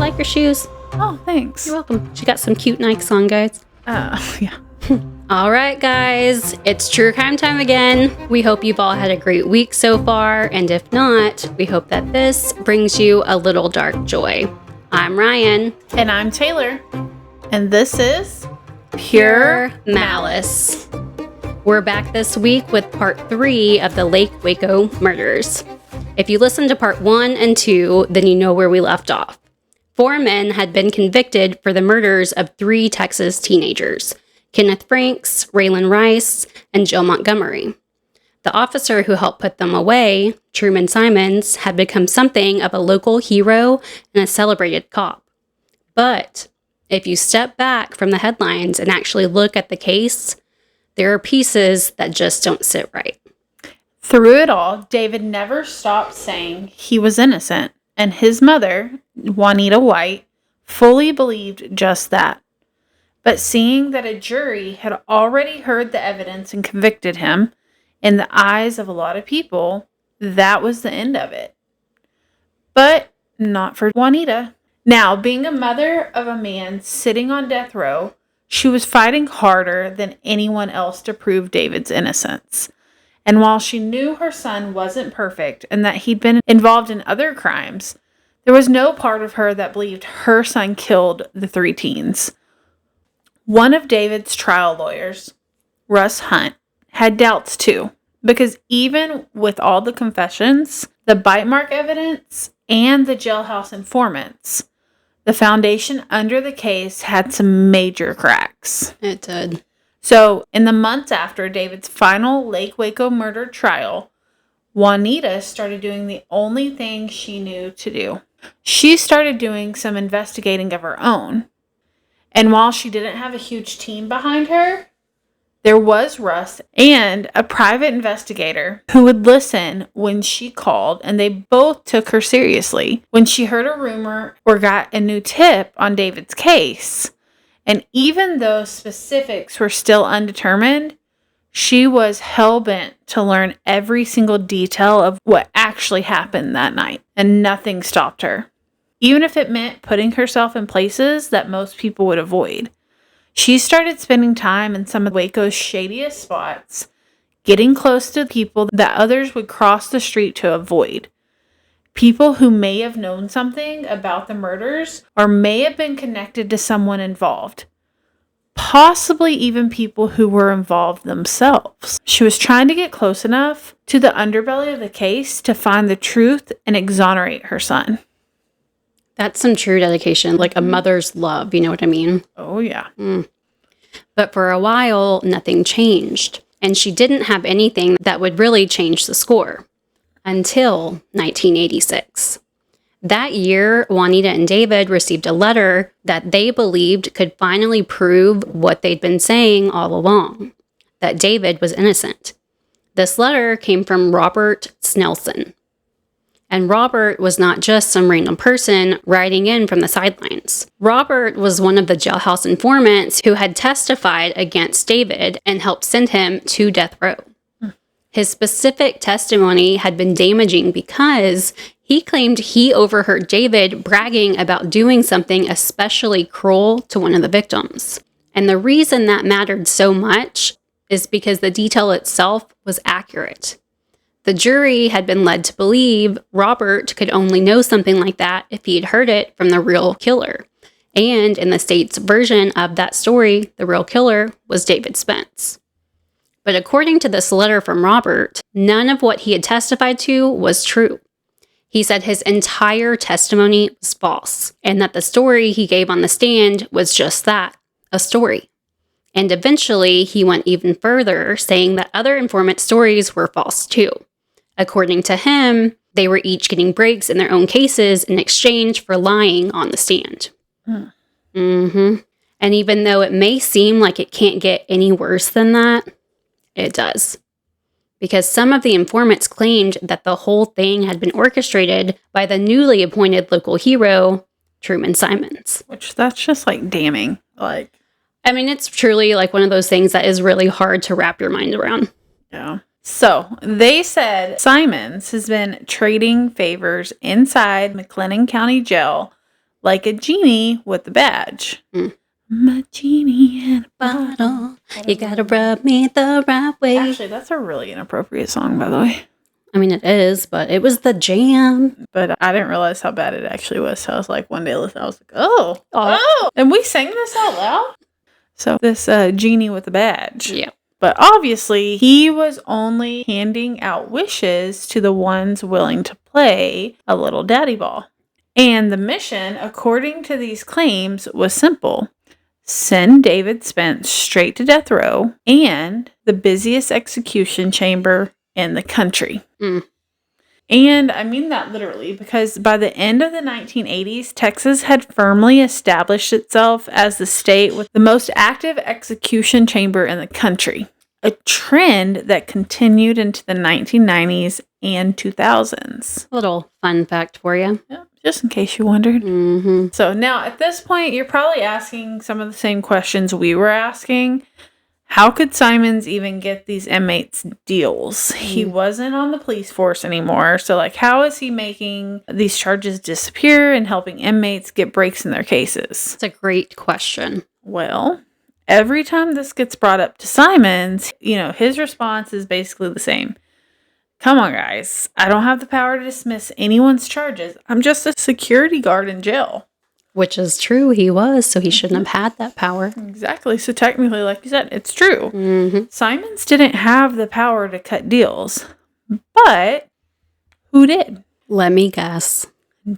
like your shoes. Oh, thanks. You're welcome. She got some cute Nikes on, guys. Yeah. All right, guys. It's true crime time again. We hope you've all had a great week so far. And if not, we hope that this brings you a little dark joy. I'm Ryan. And I'm Taylor. And this is Pure Malice. We're back this week with part 3 of the Lake Waco Murders. If you listened to part 1 and 2, then you know where we left off. 4 men had been convicted for the murders of 3 Texas teenagers, Kenneth Franks, Raylene Rice, and Jill Montgomery. The officer who helped put them away, Truman Simons, had become something of a local hero and a celebrated cop. But if you step back from the headlines and actually look at the case, there are pieces that just don't sit right. Through it all, David never stopped saying he was innocent, and his mother, Juanita White, fully believed just that. But seeing that a jury had already heard the evidence and convicted him, in the eyes of a lot of people, that was the end of it. But not for Juanita. Now, being a mother of a man sitting on death row, she was fighting harder than anyone else to prove David's innocence. And while she knew her son wasn't perfect and that he'd been involved in other crimes, there was no part of her that believed her son killed the 3 teens. One of David's trial lawyers, Russ Hunt, had doubts too, because even with all the confessions, the bite mark evidence, and the jailhouse informants, the foundation under the case had some major cracks. It did. So, in the months after David's final Lake Waco murder trial, Juanita started doing the only thing she knew to do. She started doing some investigating of her own. And while she didn't have a huge team behind her, there was Russ and a private investigator who would listen when she called, and they both took her seriously when she heard a rumor or got a new tip on David's case. And even though specifics were still undetermined, she was hell-bent to learn every single detail of what actually happened that night, and nothing stopped her, even if it meant putting herself in places that most people would avoid. She started spending time in some of Waco's shadiest spots, getting close to people that others would cross the street to avoid. People who may have known something about the murders or may have been connected to someone involved. Possibly even people who were involved themselves. She was trying to get close enough to the underbelly of the case to find the truth and exonerate her son. That's some true dedication, like a mother's love, you know what I mean? Oh, yeah. But for a while, nothing changed. And she didn't have anything that would really change the score. Until 1986. That year, Juanita and David received a letter that they believed could finally prove what they'd been saying all along, that David was innocent. This letter came from Robert Snelson. And Robert was not just some random person writing in from the sidelines. Robert was one of the jailhouse informants who had testified against David and helped send him to death row. His specific testimony had been damaging because he claimed he overheard David bragging about doing something especially cruel to one of the victims. And the reason that mattered so much is because the detail itself was accurate. The jury had been led to believe Robert could only know something like that if he had heard it from the real killer. And in the state's version of that story, the real killer was David Spence. But according to this letter from Robert, none of what he had testified to was true. He said his entire testimony was false, and that the story he gave on the stand was just that, a story. And eventually, he went even further, saying that other informant stories were false too. According to him, they were each getting breaks in their own cases in exchange for lying on the stand. And even though it may seem like it can't get any worse than that, it does. Because some of the informants claimed that the whole thing had been orchestrated by the newly appointed local hero, Truman Simons. Which, that's just, like, damning. I mean, it's truly, like, one of those things that is really hard to wrap your mind around. Yeah. So, they said Simons has been trading favors inside McLennan County Jail like a genie with a badge. I'm a genie in a bottle. You gotta rub me the right way. Actually, that's a really inappropriate song, by the way. I mean, it is, but it was the jam. But I didn't realize how bad it actually was. So I was like, one day listening, I was like, oh. And we sang this out loud? So this genie with a badge. Yeah. But obviously, he was only handing out wishes to the ones willing to play a little daddy ball. And the mission, according to these claims, was simple. Send David Spence straight to death row and the busiest execution chamber in the country. And I mean that literally, because by the end of the 1980s, Texas had firmly established itself as the state with the most active execution chamber in the country, a trend that continued into the 1990s and 2000s. Little fun fact for you. Yeah, just in case you wondered. Mm-hmm. So now at this point, you're probably asking some of the same questions we were asking. How could Simons even get these inmates deals? He wasn't on the police force anymore. So, like, how is he making these charges disappear and helping inmates get breaks in their cases? It's a great question. Well, every time this gets brought up to Simons, his response is basically the same. Come on, guys. I don't have the power to dismiss anyone's charges. I'm just a security guard in jail. Which is true, he was, so he shouldn't have had that power. Exactly. So technically, like you said, it's true. Mm-hmm. Simons didn't have the power to cut deals. But who did? Let me guess.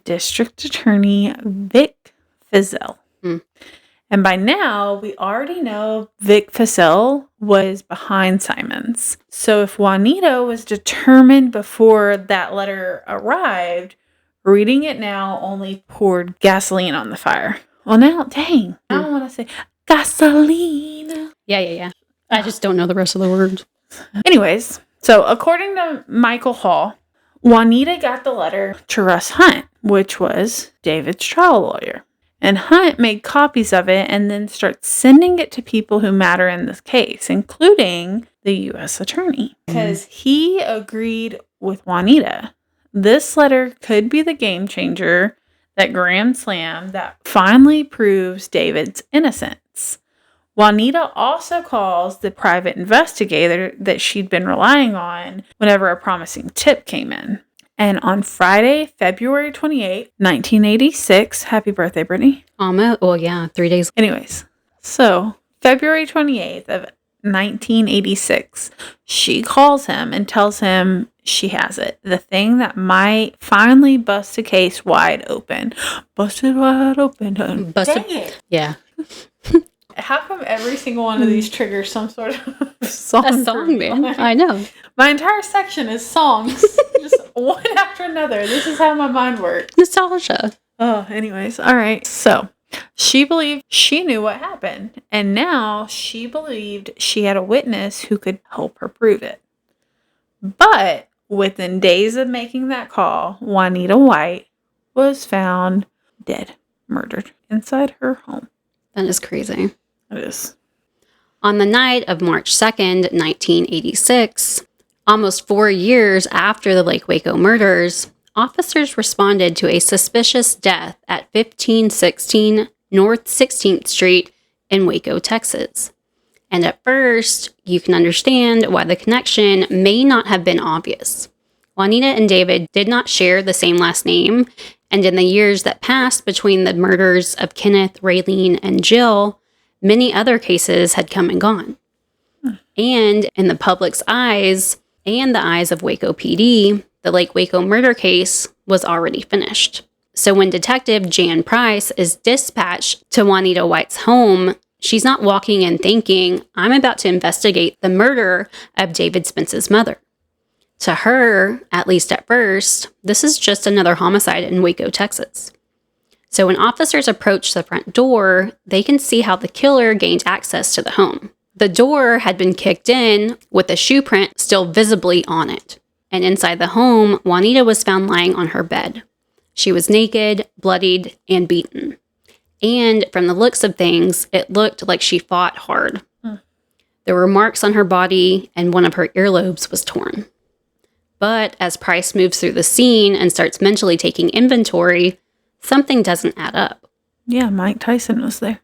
District Attorney Vic Feazell. And by now, we already know Vic Feazell was behind Simons. So if Juanita was determined before that letter arrived, reading it now only poured gasoline on the fire. Well, now, dang. I don't want to say gasoline. Yeah. I just don't know the rest of the words. Anyways, so according to Michael Hall, Juanita got the letter to Russ Hunt, which was David's trial lawyer. And Hunt made copies of it and then starts sending it to people who matter in this case, including the U.S. attorney. Because he agreed with Juanita. This letter could be the game changer, that grand slam that finally proves David's innocence. Juanita also calls the private investigator that she'd been relying on whenever a promising tip came in. And on Friday, February 28, 1986, happy birthday, Brittany. Almost. Well, yeah, 3 days. Anyways, so February 28th of 1986, she calls him and tells him she has it. The thing that might finally bust a case wide open. Busted wide open. Busted. Dang it. Yeah. How come every single one of these triggers some sort of song? A song, man. I know. My entire section is songs. Just one after another. This is how my mind works. Nostalgia. Oh, anyways. All right. So she believed she knew what happened. And now she believed she had a witness who could help her prove it. But within days of making that call, Juanita White was found dead, murdered inside her home. That is crazy. It is. On the night of March 2nd, 1986, almost 4 years after the Lake Waco murders, officers responded to a suspicious death at 1516 North 16th Street in Waco, Texas. And at first, you can understand why the connection may not have been obvious. Juanita and David did not share the same last name, and in the years that passed between the murders of Kenneth, Raylene, and Jill, many other cases had come and gone. And in the public's eyes, and the eyes of Waco PD, the Lake Waco murder case was already finished. So when Detective Jan Price is dispatched to Juanita White's home, she's not walking in thinking, I'm about to investigate the murder of David Spence's mother. To her, at least at first, this is just another homicide in Waco, Texas. So when officers approach the front door, they can see how the killer gained access to the home. The door had been kicked in with a shoe print still visibly on it. And inside the home, Juanita was found lying on her bed. She was naked, bloodied, and beaten. And from the looks of things, it looked like she fought hard. There were marks on her body, and one of her earlobes was torn. But as Price moves through the scene and starts mentally taking inventory, Something doesn't add up. Yeah, Mike Tyson was there.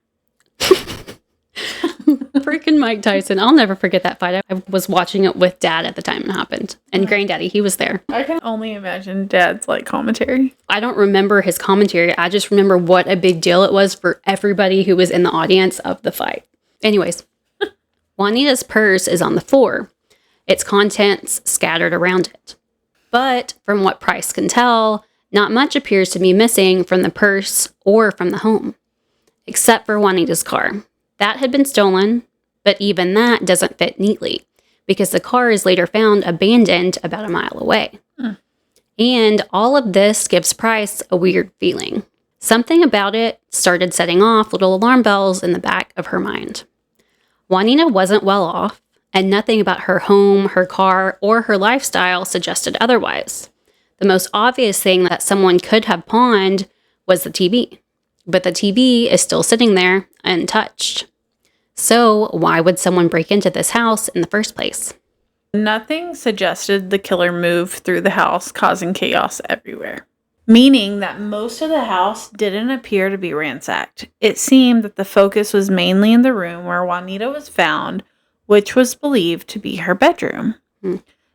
Freaking Mike Tyson. I'll never forget that fight. I was watching it with Dad at the time it happened. And Granddaddy, he was there. I can only imagine Dad's commentary. I don't remember his commentary. I just remember what a big deal it was for everybody who was in the audience of the fight. Anyways, Juanita's purse is on the floor. Its contents scattered around it. But from what Price can tell, not much appears to be missing from the purse or from the home, except for Juanita's car. That had been stolen, but even that doesn't fit neatly because the car is later found abandoned about a mile away. And all of this gives Price a weird feeling. Something about it started setting off little alarm bells in the back of her mind. Juanita wasn't well off, and nothing about her home, her car, or her lifestyle suggested otherwise. The most obvious thing that someone could have pawned was the TV. But the TV is still sitting there, untouched. So why would someone break into this house in the first place? Nothing suggested the killer moved through the house, causing chaos everywhere. Meaning that most of the house didn't appear to be ransacked. It seemed that the focus was mainly in the room where Juanita was found, which was believed to be her bedroom.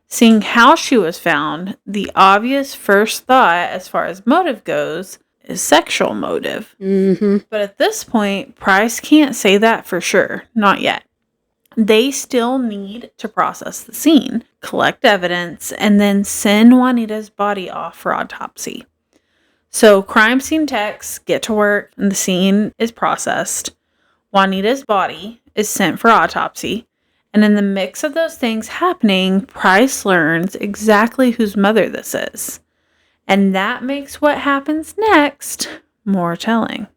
Seeing how she was found, the obvious first thought as far as motive goes is sexual motive. But at this point, Price can't say that for sure. Not yet. They still need to process the scene, collect evidence, and then send Juanita's body off for autopsy. So crime scene techs get to work and the scene is processed. Juanita's body is sent for autopsy. And in the mix of those things happening, Price learns exactly whose mother this is. And that makes what happens next more telling.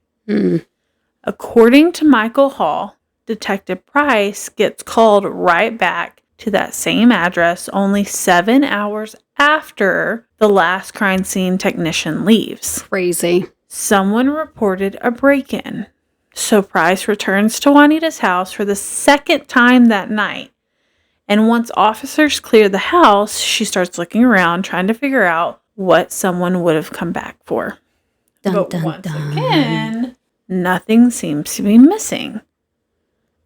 According to Michael Hall, Detective Price gets called right back to that same address only 7 hours after the last crime scene technician leaves. Crazy. Someone reported a break-in. So Price returns to Juanita's house for the second time that night. And once officers clear the house, she starts looking around, trying to figure out what someone would have come back for. But once again, nothing seems to be missing.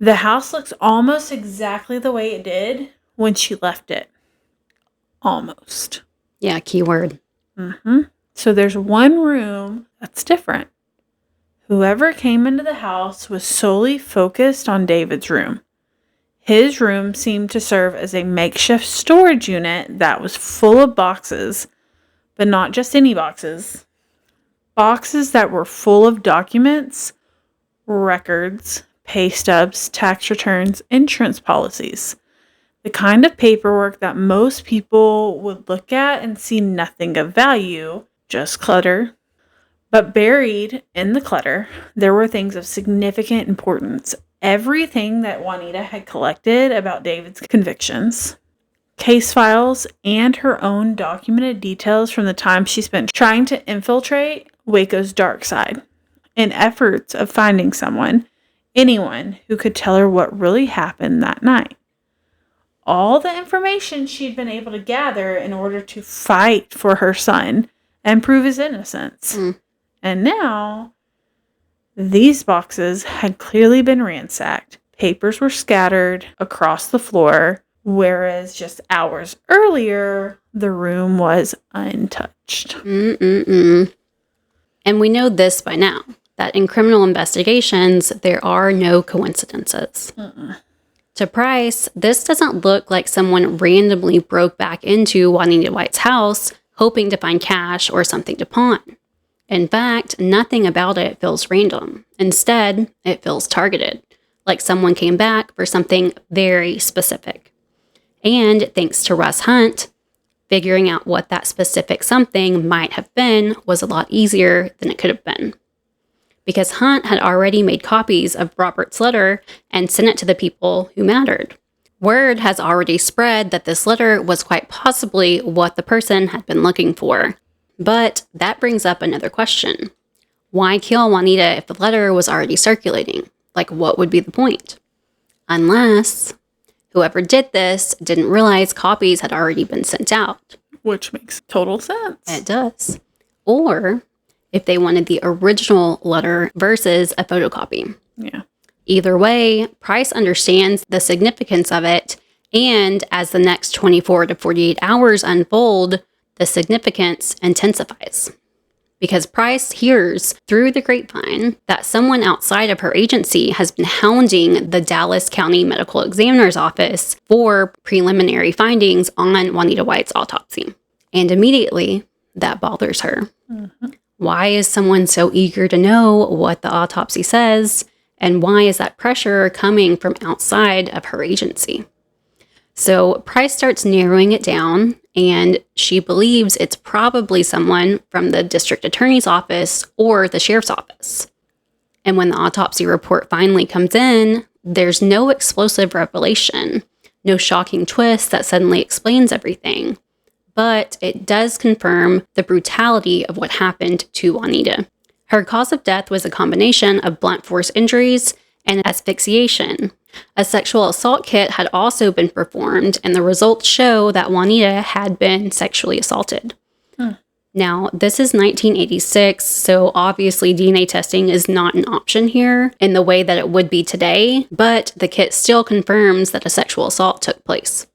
The house looks almost exactly the way it did when she left it. Almost. Yeah, keyword. So there's one room that's different. Whoever came into the house was solely focused on David's room. His room seemed to serve as a makeshift storage unit that was full of boxes, but not just any boxes. Boxes that were full of documents, records, pay stubs, tax returns, insurance policies. The kind of paperwork that most people would look at and see nothing of value, just clutter. But buried in the clutter, there were things of significant importance. Everything that Juanita had collected about David's convictions, case files, and her own documented details from the time she spent trying to infiltrate Waco's dark side in efforts of finding anyone who could tell her what really happened that night. All the information she'd been able to gather in order to fight for her son and prove his innocence. And now, these boxes had clearly been ransacked. Papers were scattered across the floor, whereas just hours earlier, the room was untouched. And we know this by now, that in criminal investigations, there are no coincidences. To Price, this doesn't look like someone randomly broke back into Juanita White's house, hoping to find cash or something to pawn. In fact, nothing about it feels random. Instead, it feels targeted, like someone came back for something very specific. And thanks to Russ Hunt, figuring out what that specific something might have been was a lot easier than it could have been. Because Hunt had already made copies of Robert's letter and sent it to the people who mattered. Word has already spread that this letter was quite possibly what the person had been looking for. But that brings up another question. Why kill Juanita if the letter was already circulating? Like, what would be the point? Unless whoever did this didn't realize copies had already been sent out. Which makes total sense. It does. Or if they wanted the original letter versus a photocopy. Yeah. Either way, Price understands the significance of it, and as the next 24 to 48 hours unfold, the significance intensifies. Because Price hears through the grapevine that someone outside of her agency has been hounding the Dallas County Medical Examiner's office for preliminary findings on Juanita White's autopsy. And immediately, that bothers her. Mm-hmm. Why is someone so eager to know what the autopsy says? And why is that pressure coming from outside of her agency? So Price starts narrowing it down, and she believes it's probably someone from the district attorney's office or the sheriff's office. And when the autopsy report finally comes in, there's no explosive revelation, no shocking twist that suddenly explains everything. But it does confirm the brutality of what happened to Juanita. Her cause of death was a combination of blunt force injuries and asphyxiation. A sexual assault kit had also been performed, and the results show that Juanita had been sexually assaulted. Now, this is 1986, so obviously DNA testing is not an option here in the way that it would be today, but the kit still confirms that a sexual assault took place.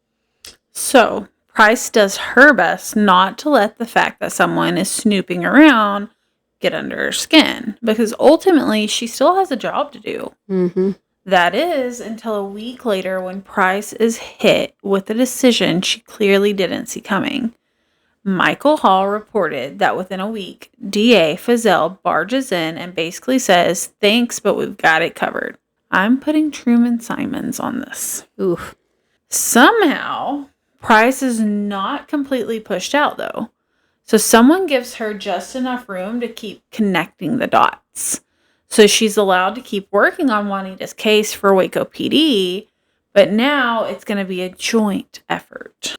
So, Price does her best not to let the fact that someone is snooping around get under her skin, because ultimately she still has a job to do. Mm-hmm. That is until a week later when Price is hit with a decision she clearly didn't see coming. Michael Hall reported that within a week, DA Fazell barges in and basically says, "Thanks, but we've got it covered." I'm putting Truman Simons on this. Oof. Somehow, Price is not completely pushed out, though. So someone gives her just enough room to keep connecting the dots. So she's allowed to keep working on Juanita's case for Waco PD, but now it's going to be a joint effort.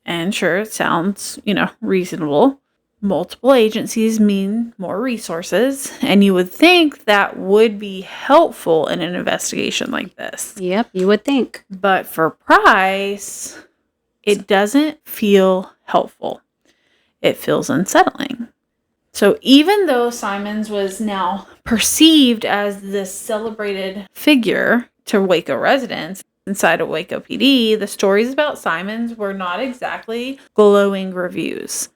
And sure, it sounds, reasonable. Multiple agencies mean more resources, and you would think that would be helpful in an investigation like this. Yep, you would think. But for Price, it doesn't feel helpful. It feels unsettling. So even though Simons was now perceived as this celebrated figure to Waco residents inside of Waco PD, the stories about Simons were not exactly glowing reviews.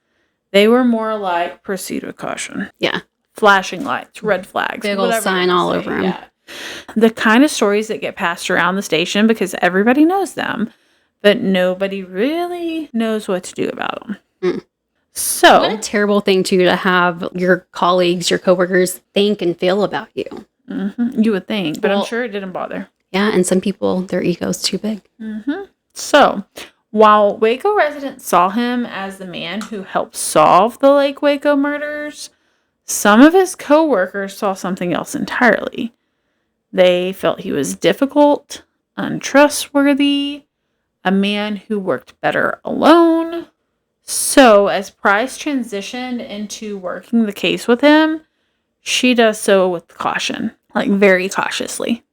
They were more like proceed with caution. Yeah. Flashing lights, red flags. Big old sign all over him. Yeah. The kind of stories that get passed around the station because everybody knows them, but nobody really knows what to do about them. Mm. So, what a terrible thing, too, to have your colleagues, your coworkers think and feel about you. Mm-hmm. You would think, but I'm sure it didn't bother. Yeah, and some people, their ego's too big. Mm-hmm. So, while Waco residents saw him as the man who helped solve the Lake Waco murders, some of his coworkers saw something else entirely. They felt he was difficult, untrustworthy, a man who worked better alone. So, as Price transitioned into working the case with him, she does so with caution, like very cautiously.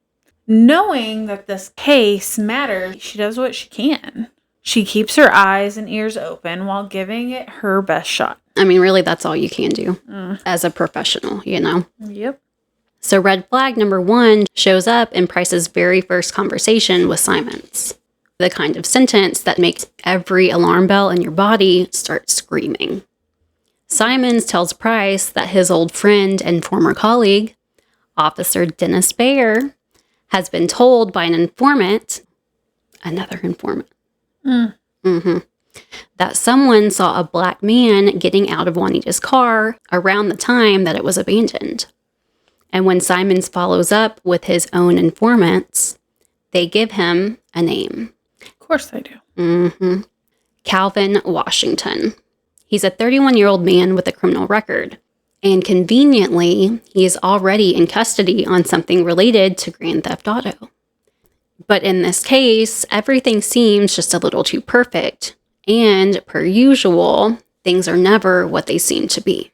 Knowing that this case matters, she does what she can. She keeps her eyes and ears open while giving it her best shot. I mean, really, that's all you can do as a professional, Yep. So red flag number 1 shows up in Price's very first conversation with Simons. The kind of sentence that makes every alarm bell in your body start screaming. Simons tells Price that his old friend and former colleague, Officer Dennis Bayer, has been told by an informant, another informant, that someone saw a black man getting out of Juanita's car around the time that it was abandoned. And when Simons follows up with his own informants, they give him a name. Of course they do. Calvin Washington. He's a 31-year-old man with a criminal record. And conveniently, he is already in custody on something related to Grand Theft Auto. But in this case, everything seems just a little too perfect. And per usual, things are never what they seem to be.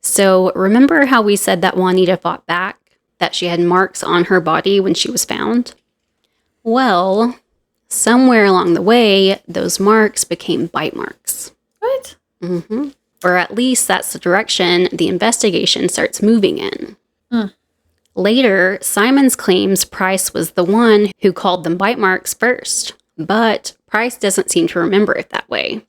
So remember how we said that Juanita fought back? That she had marks on her body when she was found? Well, somewhere along the way, those marks became bite marks. What? Or at least that's the direction the investigation starts moving in. Later, Simons claims Price was the one who called them bite marks first, but Price doesn't seem to remember it that way.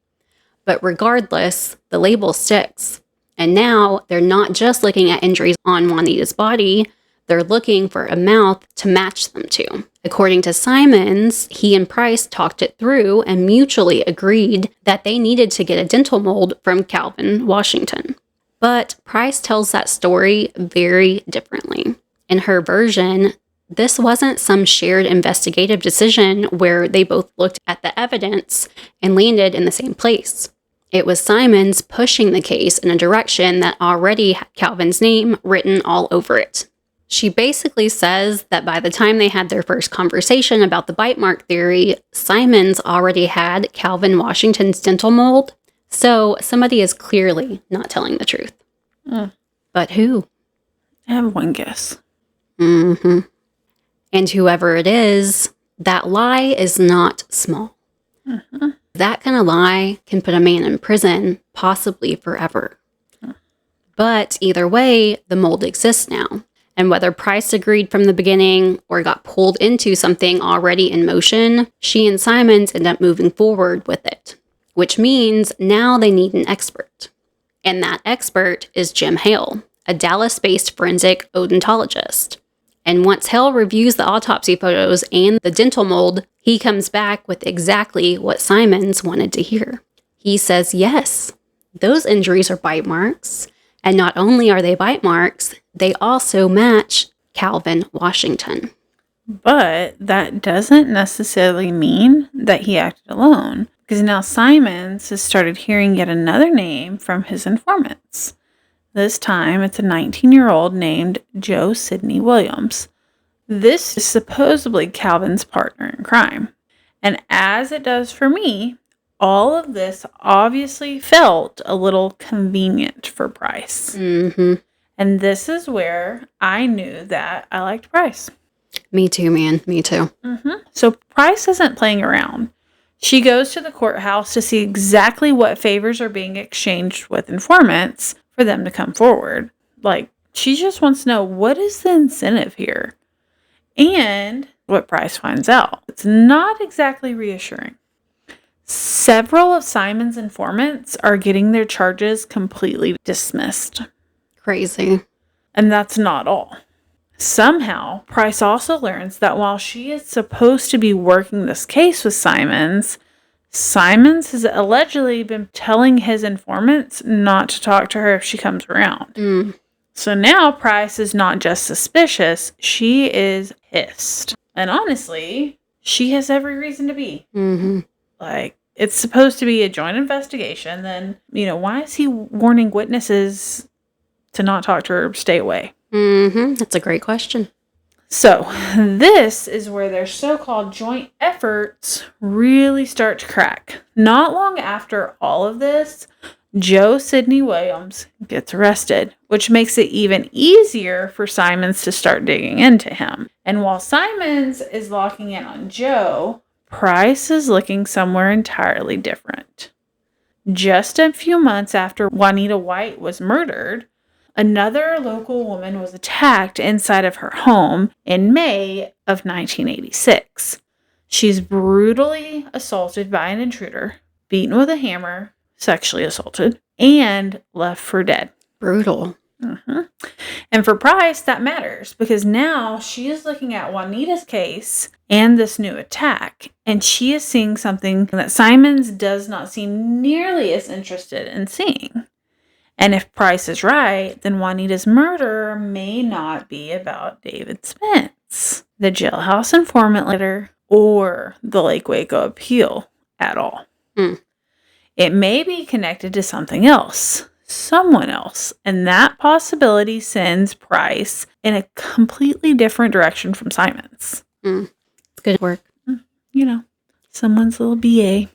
But regardless, the label sticks. And now they're not just looking at injuries on Juanita's body, they're looking for a mouth to match them to. According to Simons, he and Price talked it through and mutually agreed that they needed to get a dental mold from Calvin, Washington. But Price tells that story very differently. In her version, this wasn't some shared investigative decision where they both looked at the evidence and landed in the same place. It was Simons pushing the case in a direction that already had Calvin's name written all over it. She basically says that by the time they had their first conversation about the bite mark theory, Simons already had Calvin Washington's dental mold, so somebody is clearly not telling the truth. But who? I have one guess. And whoever it is, that lie is not small. That kind of lie can put a man in prison, possibly forever. But either way, the mold exists now. And whether Price agreed from the beginning or got pulled into something already in motion, she and Simons end up moving forward with it. Which means now they need an expert. And that expert is Jim Hale, a Dallas-based forensic odontologist. And once Hale reviews the autopsy photos and the dental mold, he comes back with exactly what Simons wanted to hear. He says, yes, those injuries are bite marks. And not only are they bite marks, they also match Calvin Washington. But that doesn't necessarily mean that he acted alone, because now Simons has started hearing yet another name from his informants. This time, it's a 19-year-old named Joe Sidney Williams. This is supposedly Calvin's partner in crime. And as it does for me, all of this obviously felt a little convenient for Price. And this is where I knew that I liked Price. Me too, man. Me too. So Price isn't playing around. She goes to the courthouse to see exactly what favors are being exchanged with informants for them to come forward. Like, she just wants to know, what is the incentive here? And what Price finds out. It's not exactly reassuring. Several of Simon's informants are getting their charges completely dismissed. Crazy. And that's not all. Somehow, Price also learns that while she is supposed to be working this case with Simons has allegedly been telling his informants not to talk to her if she comes around. So now Price is not just suspicious, she is pissed. And honestly, she has every reason to be. Like, it's supposed to be a joint investigation. Then, why is he warning witnesses to not talk to her, stay away? That's a great question. So, this is where their so-called joint efforts really start to crack. Not long after all of this, Joe Sidney Williams gets arrested, which makes it even easier for Simons to start digging into him. And while Simons is locking in on Joe, Price is looking somewhere entirely different. Just a few months after Juanita White was murdered, another local woman was attacked inside of her home in May of 1986. She's brutally assaulted by an intruder, beaten with a hammer, sexually assaulted, and left for dead. Brutal. And for Price, that matters because now she is looking at Juanita's case and this new attack, and she is seeing something that Simons does not seem nearly as interested in seeing. And if Price is right, then Juanita's murder may not be about David Spence, the jailhouse informant letter, or the Lake Waco appeal at all. It may be connected to something else, someone else, and that possibility sends Price in a completely different direction from Simons. It's good work. Someone's little BA.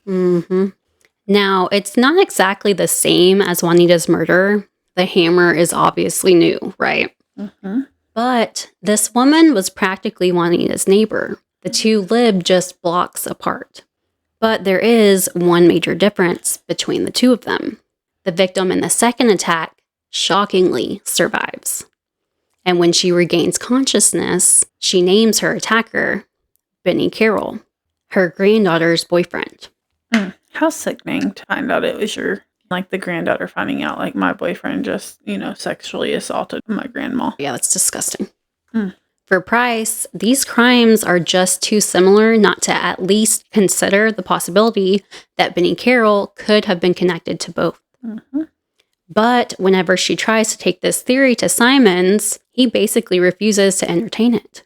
Now, it's not exactly the same as Juanita's murder. The hammer is obviously new, right? But this woman was practically Juanita's neighbor. The two lived just blocks apart. But there is one major difference between the two of them. The victim in the second attack shockingly survives. And when she regains consciousness, she names her attacker Benny Carroll, her granddaughter's boyfriend. How sickening to find out it was the granddaughter finding out, my boyfriend just, sexually assaulted my grandma. Yeah, that's disgusting. For Price, these crimes are just too similar not to at least consider the possibility that Benny Carroll could have been connected to both. Mm-hmm. But whenever she tries to take this theory to Simons, he basically refuses to entertain it.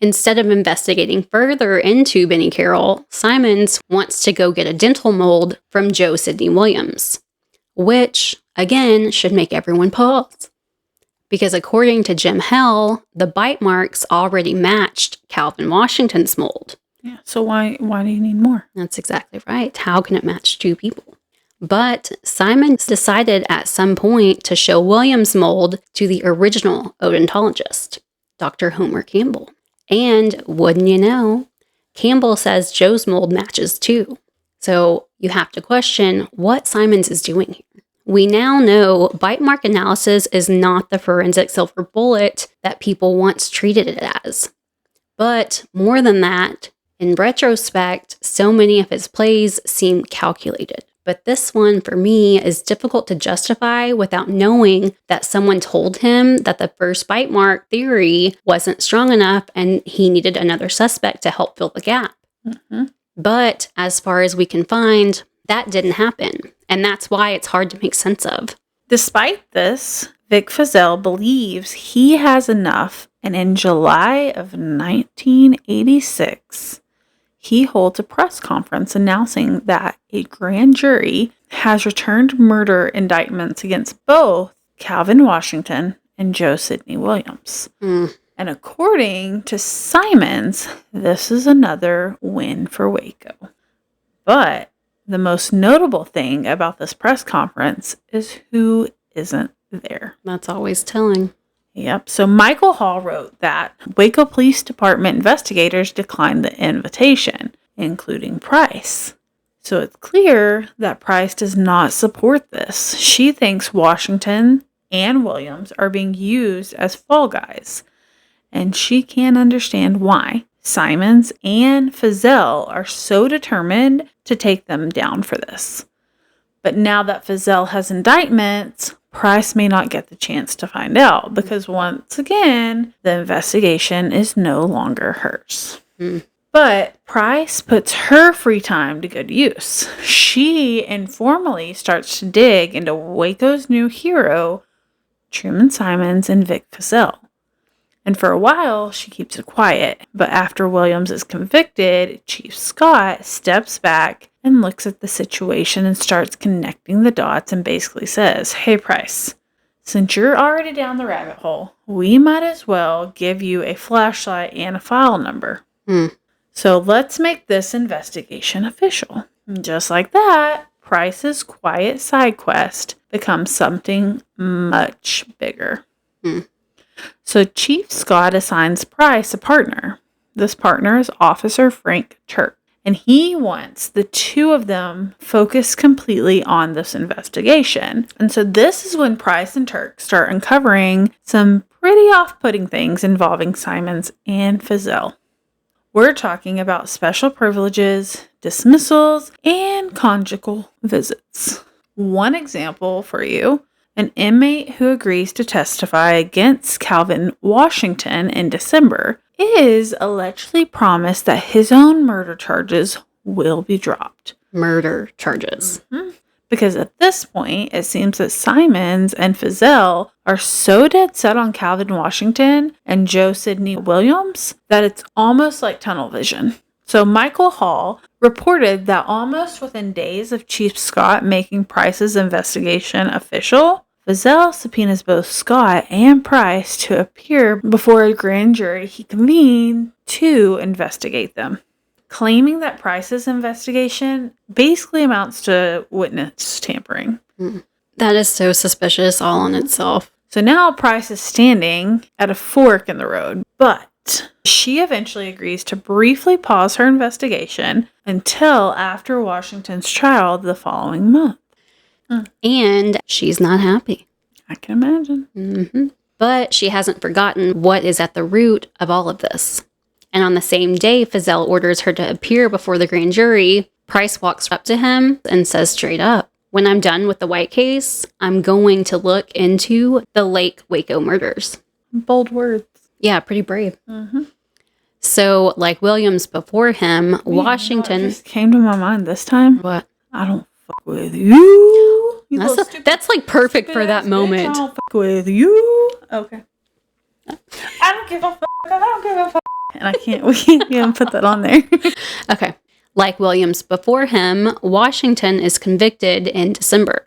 Instead of investigating further into Benny Carroll, Simons wants to go get a dental mold from Joe Sidney Williams, which, again, should make everyone pause. Because according to Jim Hell, the bite marks already matched Calvin Washington's mold. Yeah, so why do you need more? That's exactly right. How can it match two people? But Simons decided at some point to show Williams' mold to the original odontologist, Dr. Homer Campbell. And wouldn't you know, Campbell says Joe's mold matches too. So you have to question what Simons is doing here. We now know bite mark analysis is not the forensic silver bullet that people once treated it as. But more than that, in retrospect, so many of his plays seem calculated. But this one, for me, is difficult to justify without knowing that someone told him that the first bite mark theory wasn't strong enough and he needed another suspect to help fill the gap. Mm-hmm. But as far as we can find, that didn't happen. And that's why it's hard to make sense of. Despite this, Vic Feazell believes he has enough, and in July of 1986, he holds a press conference announcing that a grand jury has returned murder indictments against both Calvin Washington and Joe Sidney Williams. And according to Simons, this is another win for Waco. But the most notable thing about this press conference is who isn't there. That's always telling. Yep. So Michael Hall wrote that Waco Police Department investigators declined the invitation, including Price. So it's clear that Price does not support this. She thinks Washington and Williams are being used as fall guys, and she can't understand why. Simons and Feazell are so determined to take them down for this. But now that Feazell has indictments, Price may not get the chance to find out because once again, the investigation is no longer hers. But Price puts her free time to good use. She informally starts to dig into Waco's new hero, Truman Simons and Vic Feazell. And for a while, she keeps it quiet. But after Williams is convicted, Chief Scott steps back and looks at the situation and starts connecting the dots and basically says, "Hey, Price, since you're already down the rabbit hole, we might as well give you a flashlight and a file number. So let's make this investigation official." And just like that, Price's quiet side quest becomes something much bigger. So Chief Scott assigns Price a partner. This partner is Officer Frank Turk, and he wants the two of them focused completely on this investigation. And so this is when Price and Turk start uncovering some pretty off-putting things involving Simons and Feazell. We're talking about special privileges, dismissals, and conjugal visits. One example for you. An inmate who agrees to testify against Calvin Washington in December is allegedly promised that his own murder charges will be dropped. Murder charges. Because at this point, it seems that Simons and Feazell are so dead set on Calvin Washington and Joe Sidney Williams that it's almost like tunnel vision. So Michael Hall reported that almost within days of Chief Scott making Price's investigation official, Feazell subpoenas both Scott and Price to appear before a grand jury he convened to investigate them, claiming that Price's investigation basically amounts to witness tampering. That is so suspicious all on itself. So now Price is standing at a fork in the road, but she eventually agrees to briefly pause her investigation until after Washington's trial the following month. And she's not happy. I can imagine. But she hasn't forgotten what is at the root of all of this. And on the same day Feazell orders her to appear before the grand jury, Price walks up to him and says straight up, "When I'm done with the White case, I'm going to look into the Lake Waco murders." Bold words. Yeah, pretty brave. So, like Williams before him, Washington... What just came to my mind this time? What? I don't fuck with you. That's like perfect for that moment. I don't fuck with you. Okay. I don't give a fuck. I don't give a fuck. And we can't even put that on there. Okay. Like Williams before him, Washington is convicted in December.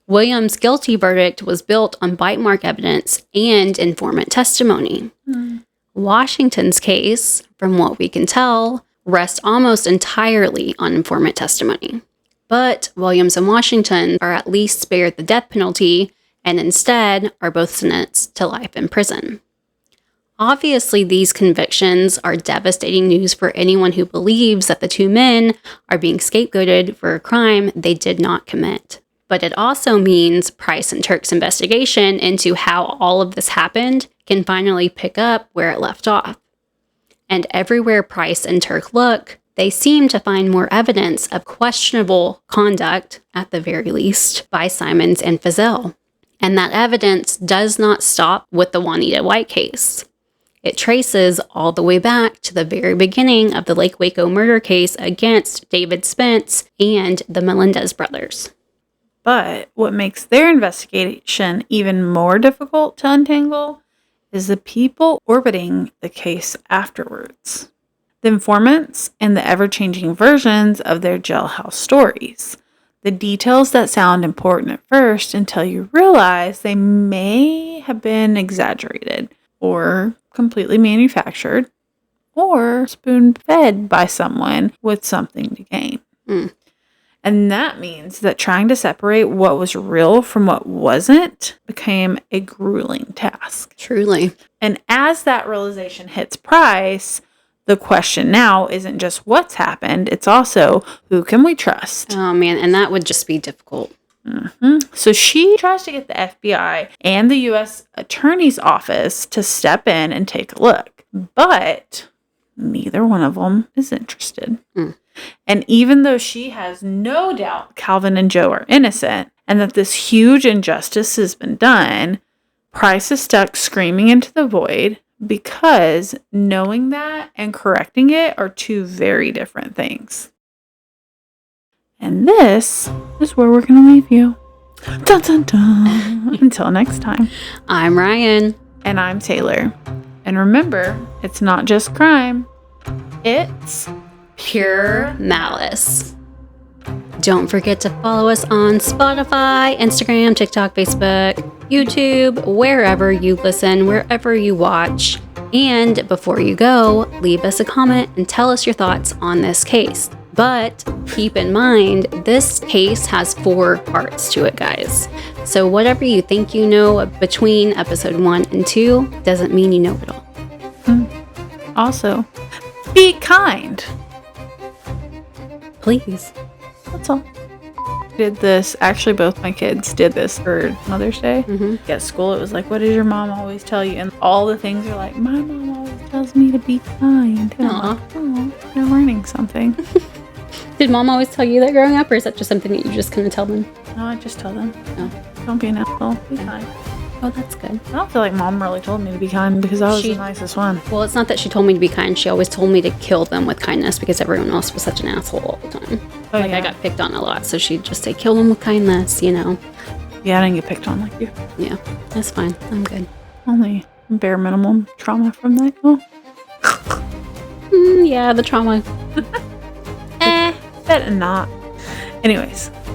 Williams' guilty verdict was built on bite mark evidence and informant testimony. Washington's case, from what we can tell, rests almost entirely on informant testimony. But Williams and Washington are at least spared the death penalty and instead are both sentenced to life in prison. Obviously, these convictions are devastating news for anyone who believes that the two men are being scapegoated for a crime they did not commit. But it also means Price and Turk's investigation into how all of this happened can finally pick up where it left off. And everywhere Price and Turk look, they seem to find more evidence of questionable conduct, at the very least, by Simons and Feazell. And that evidence does not stop with the Juanita White case. It traces all the way back to the very beginning of the Lake Waco murder case against David Spence and the Melendez brothers. But what makes their investigation even more difficult to untangle is the people orbiting the case afterwards. The informants and the ever-changing versions of their jailhouse stories. The details that sound important at first until you realize they may have been exaggerated or completely manufactured or spoon-fed by someone with something to gain. And that means that trying to separate what was real from what wasn't became a grueling task. Truly. And as that realization hits Price, the question now isn't just what's happened, it's also who can we trust? Oh man, and that would just be difficult. So she tries to get the FBI and the U.S. Attorney's Office to step in and take a look. But neither one of them is interested. And even though she has no doubt Calvin and Joe are innocent and that this huge injustice has been done, Price is stuck screaming into the void because knowing that and correcting it are two very different things. And this is where we're going to leave you. Dun, dun, dun. Until next time. I'm Ryan. And I'm Taylor. And remember, it's not just crime. It's pure malice. Don't forget to follow us on Spotify, Instagram, TikTok, Facebook, YouTube, wherever you listen, wherever you watch. And before you go, leave us a comment and tell us your thoughts on this case. But keep in mind, this case has 4 parts to it, guys. So whatever you think you know between episode 1 and 2 doesn't mean you know it all. Also, be kind. Please. That's all. Did this, actually both my kids did this for Mother's Day. At school it was like, what does your mom always tell you? And all the things are like, my mom always tells me to be kind. And I'm like, oh, you're learning something. Did mom always tell you that growing up, or is that just something that you just kind of tell them? No, I just tell them. Oh. Don't be an asshole. Be kind. Oh, that's good. I don't feel like mom really told me to be kind because I was the nicest one. Well, it's not that she told me to be kind. She always told me to kill them with kindness because everyone else was such an asshole all the time. Oh, I got picked on a lot, so she'd just say, kill them with kindness, you know. Yeah, I didn't get picked on like you. Yeah, that's fine. I'm good. Only bare minimum trauma from that. Oh. Yeah, the trauma. Better not. Anyways,